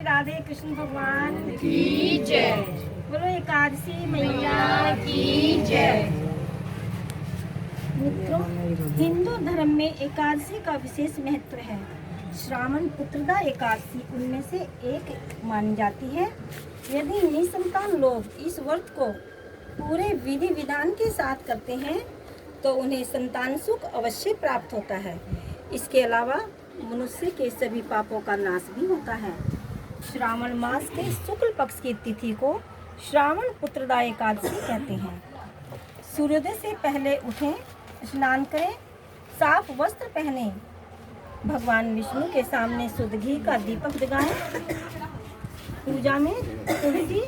राधे कृष्ण भगवान की जय। बोलो एकादशी मैया की जय। मित्रों, हिंदू धर्म में एकादशी का विशेष महत्व है। श्रावण पुत्रदा एकादशी उनमें से एक मानी जाती है। यदि निसंतान लोग इस व्रत को पूरे विधि विधान के साथ करते हैं तो उन्हें संतान सुख अवश्य प्राप्त होता है। इसके अलावा मनुष्य के सभी पापों का नाश भी होता है। श्रावण मास के शुक्ल पक्ष की तिथि को श्रावण पुत्रदा एकादशी कहते हैं। सूर्योदय से पहले उठें, स्नान करें, साफ वस्त्र पहने, भगवान विष्णु के सामने शुद्ध घी का दीपक जगाएं, पूजा में तुलसी,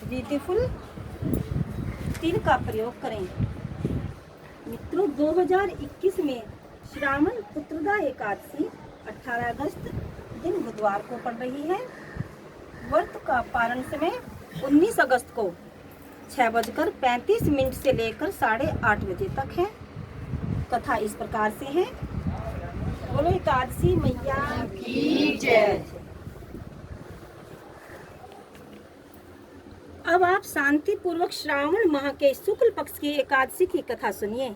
रीति फूल, तिल का प्रयोग करें। मित्रों, 2021 में श्रावण पुत्रदा एकादशी 18 अगस्त दिन बुधवार को पड़ रही है। व्रत का पारण समय 19 अगस्त को 6:35 से लेकर 8:30 बजे तक है। कथा इस प्रकार से है। बोलो एकादशी मैया की जय। अब आप शांति पूर्वक श्रावण माह के शुक्ल पक्ष की एकादशी की कथा सुनिए।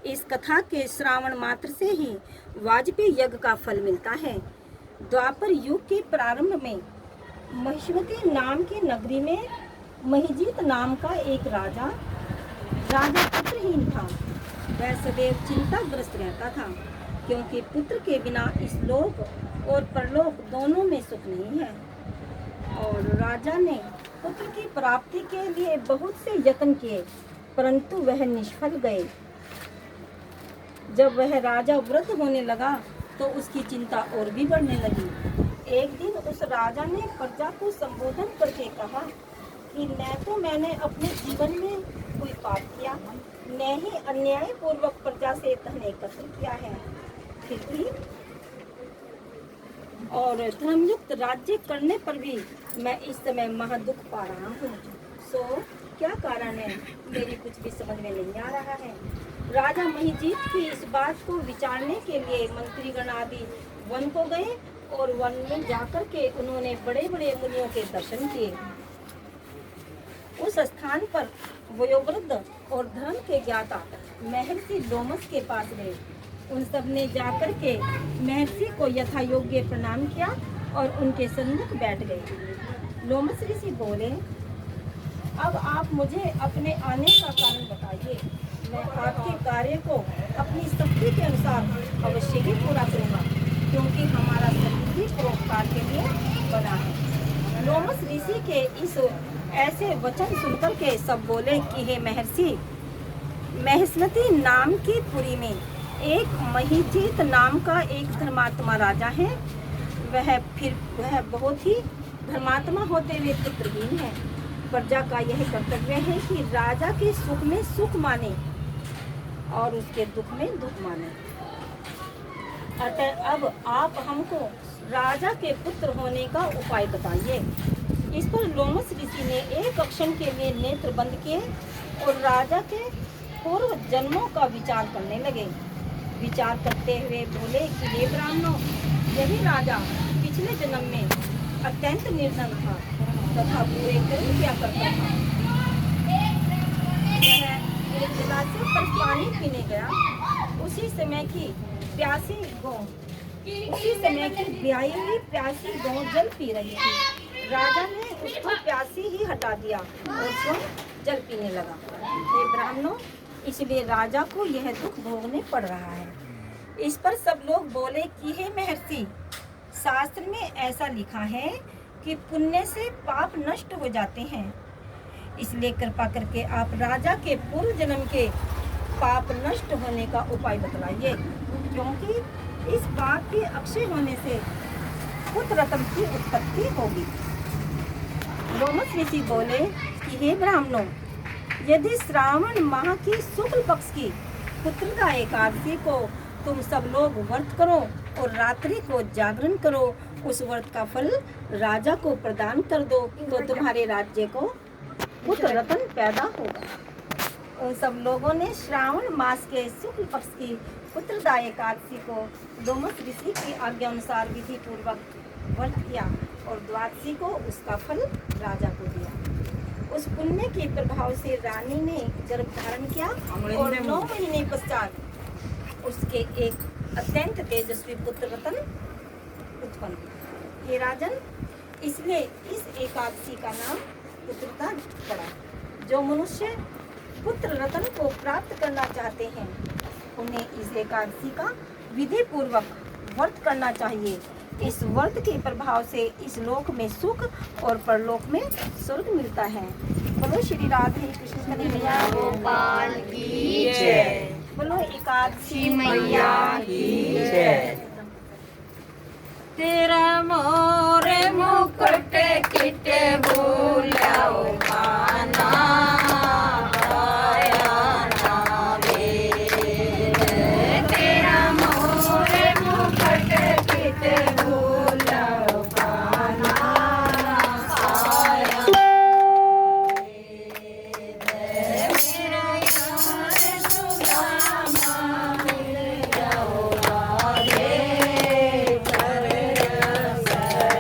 इस कथा के श्रावण मात्र से ही वाजपेयी यज्ञ का फल मिलता है। द्वापर युग के प्रारंभ में महिष्मती नाम की नगरी में महिजीत नाम का एक राजा पुत्रहीन था। वह सदैव चिंताग्रस्त रहता था क्योंकि पुत्र के बिना इस लोक और परलोक दोनों में सुख नहीं है। और राजा ने पुत्र की प्राप्ति के लिए बहुत से यत्न किए, परंतु वह निष्फल गए। जब वह राजा वृद्ध होने लगा तो उसकी चिंता और भी बढ़ने लगी। एक दिन उस राजा ने प्रजा को संबोधन करके कहा कि न तो मैंने अपने जीवन में कोई पाप किया, न ही अन्याय पूर्वक प्रजा से धन एकत्र किया है, फिर भी और धर्मयुक्त राज्य करने पर भी मैं इस समय महादुख पा रहा हूँ। सो क्या कारण है, मेरी कुछ भी समझ में नहीं आ रहा है। राजा महिजीत की इस बात को विचारने के लिए मंत्रीगण आदि वन को गए और वन में जाकर के उन्होंने बड़े बड़े मुनियों के दर्शन किए। उस स्थान पर वयोवृद्ध और धर्म के ज्ञाता महर्षि लोमस के पास गए। उन सब ने जाकर के महर्षि को यथा योग्य प्रणाम किया और उनके सन्मुख बैठ गए। लोमस ऋषि बोले, अब आप मुझे अपने आने का कारण बताइए। मैं आपके कार्य को अपनी शक्ति के अनुसार अवश्य ही पूरा करूँगा, क्योंकि हमारा शरीर ही परोपकार के लिए बना है। लोमस ऋषि के इस ऐसे वचन सुनकर के सब बोले कि हे महर्षि, महिष्मती नाम की पुरी में एक महिजीत नाम का एक धर्मात्मा राजा है। वह बहुत ही धर्मात्मा होते हुए पुत्रहीन है। प्रजा का यह कर्तव्य है कि राजा के सुख में सुख माने और उसके दुख में दुख माने। अतः अब आप हमको राजा के पुत्र होने का उपाय बताइए। इस पर लोमस ऋषि ने एक क्षण के लिए नेत्र बंद किए और राजा के पूर्व जन्मों का विचार करने लगे। विचार करते हुए बोले कि हे ब्राह्मणों, यही राजा पिछले जन्म में अत्यंत निर्धन था तथा पूरे कर्म किया करता था। वह एक जलाशय पर पानी पीने गया। उसी समय की ब्याई हुई प्यासी गौ जल पी रही थी। राजा ने उसको प्यासी ही हटा दिया और स्वयं जल पीने लगा। हे ब्राह्मणों, इसलिए राजा को यह दुख भोगने पड़ रहा है। इस पर सब लोग बोले कि हे महर्षि, शास्त्र में ऐसा लिखा है कि पुण्य से पाप नष्ट हो जाते हैं। इसलिए कृपा करके आप राजा के पूर्व जन्म के पाप नष्ट होने का उपाय बतलाइए, क्योंकि इस पाप के अक्षय होने से पुत्र रत्न की उत्पत्ति होगी। लोमस ऋषि बोले कि हे ब्राह्मणों, यदि श्रावण माह की शुक्ल पक्ष की पुत्रदा एकादशी को तुम सब लोग व्रत करो और रात्रि को जागरण करो, उस व्रत का फल राजा को प्रदान कर दो तो तुम्हारे राज्य को पुत्र रत्न पैदा होगा। उन सब लोगों ने श्रावण मास के शुक्ल पक्ष की पुत्रदा एकादशी को लोमस ऋषि की आज्ञा अनुसार विधि पूर्वक व्रत किया और द्वादशी को उसका फल राजा को दिया। उस पुण्य के प्रभाव से रानी ने गर्भ धारण किया और 9 महीने पश्चात उसके एक अत्यंत तेजस्वी पुत्र रतन उत्पन्न हुआ। हे राजन, इसलिए इस एकादशी का नाम पुत्रता पड़ा। जो मनुष्य पुत्र रतन को प्राप्त करना चाहते हैं उन्हें इस एकादशी का विधि पूर्वक व्रत करना चाहिए। इस व्रत के प्रभाव से इस लोक में सुख और परलोक में स्वर्ग मिलता है। बोलो श्री राधे कृष्ण कन्हैया गोपाल की जय। बोलो एकादशी मैया की जय। तेरा मोरे मुकुट किट बोलाओ खाना पाया ना वेद। तेरा मोरे मुकुट किट बोलाओ खाना पाया वेद। मेरा यार सुदामा मिल जाओ राधे कर रसया।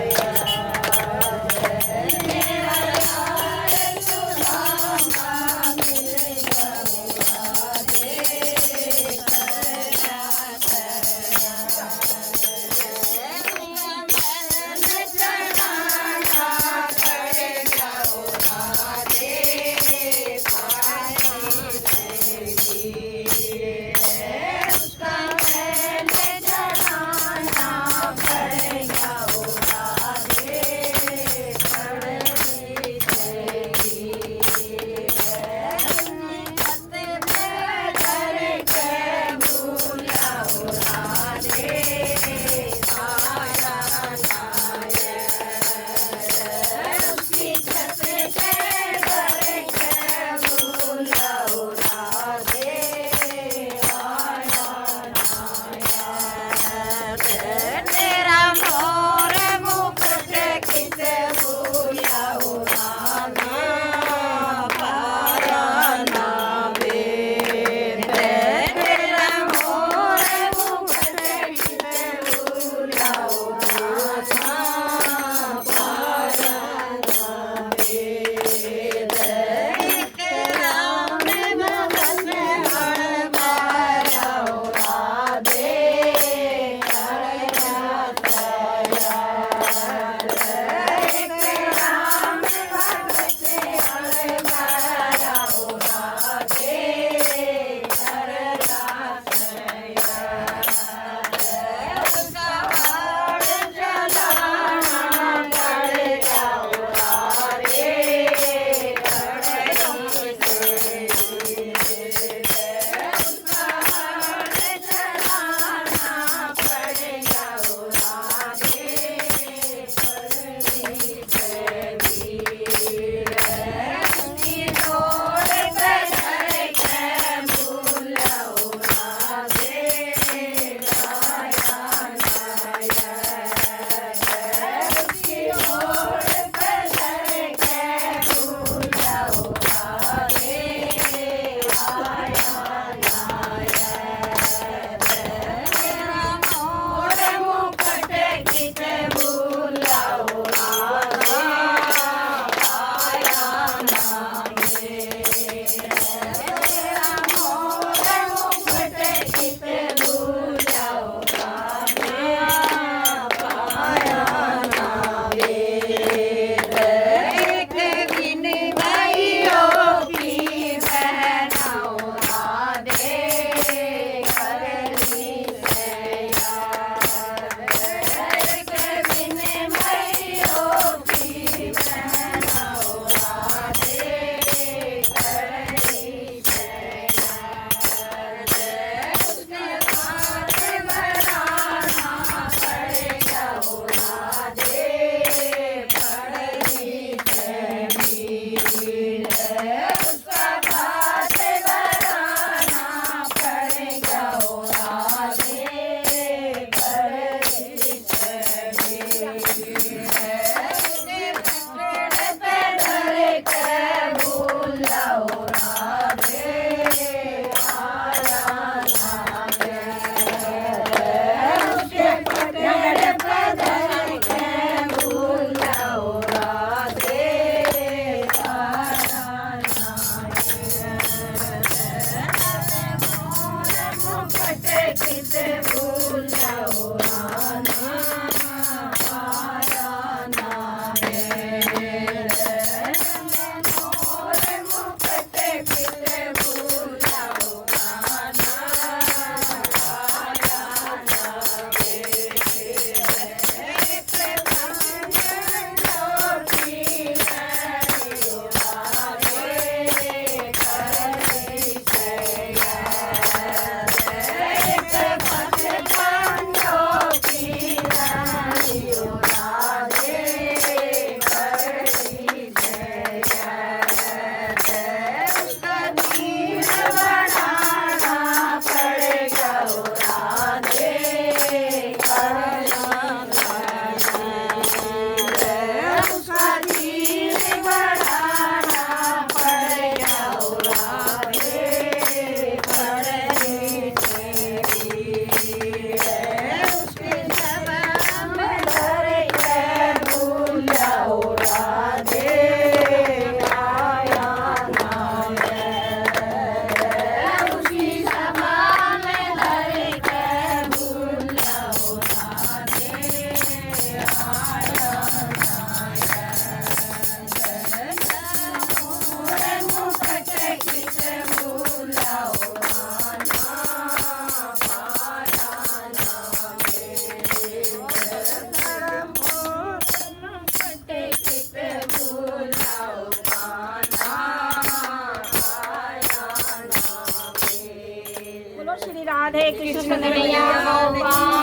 राधे कृष्ण कन्हैया गोपाल